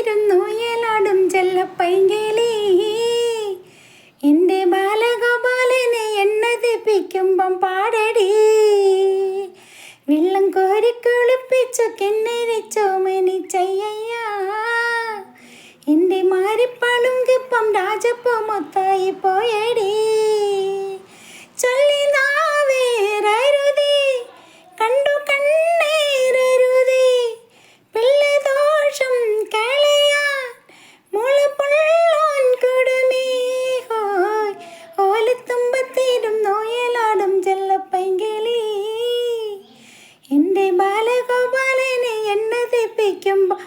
തുമ്പത്തിരുന്നു ഏലാടും ചെല്ലപ്പൈങ്കിളി. എൻ്റെ ബാലഗോപാലനെ എണ്ണ തെപ്പിക്കുമ്പം പാടടി. വെള്ളം കോരി കുളിപ്പിച്ചു കിന്നരിച്ചോ മനിച്ചയ്യ. എൻ്റെ മാരിപ്പളുങ്കിപ്പം രാജപ്പൂ മൊത്തായി പോയടി. ചൊല്ലി നാവേറരുതേ കണ്ടു കണ്ണേറരുതേ പിള്ളദോഷം കളയാൻ മുളപൊള്ളോൻ കുടുമി. ഹോയ് ഓലത്തുമ്പത്തിരും നോയലാടും ചെല്ലപ്പൈങ്കിളി. എൻ്റെ ബാലഗോപാലനെ എണ്ണ തെപ്പിക്കുമ്പോൾ